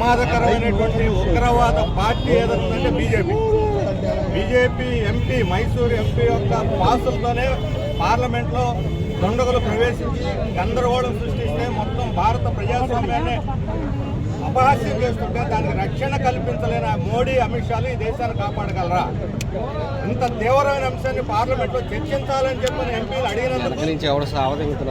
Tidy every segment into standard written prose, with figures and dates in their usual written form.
ప్రమాదకరమైనటువంటి ఉగ్రవాద పార్టీ ఏదైనా ఉందంటే బీజేపీ ఎంపీ మైసూరు ఎంపీ యొక్క పాసులతోనే పార్లమెంట్లో దుండగులు ప్రవేశించి గందరగోళం సృష్టిస్తే మొత్తం భారత ప్రజాస్వామ్యాన్ని అపహాస్యం చేస్తుంటే దానికి రక్షణ కల్పించలేని మోడీ అమిత్ షాలు ఈ దేశాన్ని కాపాడగలరా? ఇంత తీవ్రమైన అంశాన్ని పార్లమెంట్ లో చర్చించాలని చెప్పిన ఎంపీలు అడిగినందుకు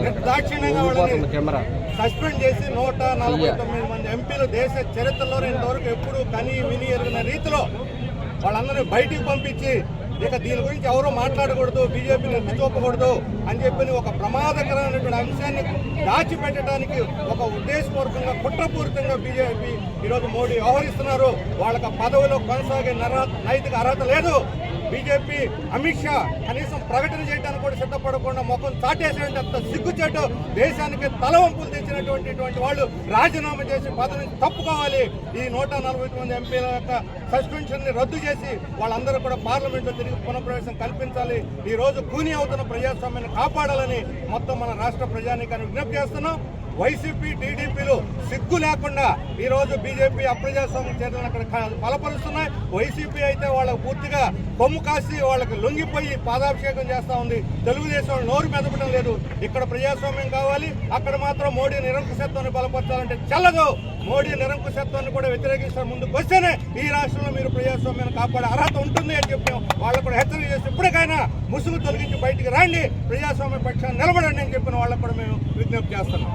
నిర్దాక్షిణ్యంగా వాళ్ళని సస్పెండ్ చేసి 149 మంది ఎంపీలు దేశ చరిత్రలోనే ఇంతవరకు ఎప్పుడు కని విని ఎరిగిన రీతిలో వాళ్ళందరినీ బయటికి పంపించి ఇక దీని గురించి ఎవరూ మాట్లాడకూడదు, బీజేపీని ఎత్తి చూపకూడదు అని చెప్పి ఒక ప్రమాదకరమైనటువంటి అంశాన్ని దాచిపెట్టడానికి ఒక ఉద్దేశపూర్వకంగా కుట్రపూరితంగా బీజేపీ ఈరోజు మోడీ వ్యవహరిస్తున్నారు. వాళ్ళకి పదవిలో కొనసాగే నైతిక అర్హత లేదు. బీజేపీ అమిత్ షా కనీసం ప్రకటన చేయడానికి కూడా సిద్ధపడకుండా ముఖం చాటేసేటువంటి అంత సిగ్గుచేటు దేశానికి తలవంపులు తెచ్చినటువంటి వాళ్ళు రాజీనామా చేసి పదవిని తప్పుకోవాలి. ఈ 149 ఎంపీల యొక్క సస్పెన్షన్ ని రద్దు చేసి వాళ్ళందరూ కూడా పార్లమెంట్ లో తిరిగి పునఃప్రవేశం కల్పించాలి. ఈ రోజు కూని అవుతున్న ప్రజాస్వామ్యాన్ని కాపాడాలని మొత్తం మన రాష్ట్ర ప్రజానీకాన్ని విజ్ఞప్తి చేస్తున్నాం. వైసీపీ టీడీపీలు సిగ్గు లేకుండా ఈ రోజు బీజేపీ అప్రజాస్వామ్య చర్యలను అక్కడ బలపరుస్తున్నాయి. వైసీపీ అయితే వాళ్ళకు పూర్తిగా కొమ్ము కాసి వాళ్ళకి లొంగిపోయి పాదాభిషేకం చేస్తా ఉంది. తెలుగుదేశం వాళ్ళు నోరు మెదపడం లేదు. ఇక్కడ ప్రజాస్వామ్యం కావాలి, అక్కడ మాత్రం మోడీ నిరంకుశత్వాన్ని బలపరచాలంటే చెల్లదు. మోడీ నిరంకుశత్వాన్ని కూడా వ్యతిరేకిస్తారు. ముందుకు వస్తేనే ఈ రాష్ట్రంలో మీరు ప్రజాస్వామ్యాన్ని కాపాడే అర్హత ఉంటుంది అని చెప్పి వాళ్ళకు కూడా హెచ్చరిక చేసి ఇప్పటికైనా ముసుగు తొలగించి బయటికి రండి, ప్రజాస్వామ్య పక్షాన్ని నిలబడండి అని చెప్పిన వాళ్ళకు కూడా మేము విజ్ఞప్తి చేస్తున్నాం.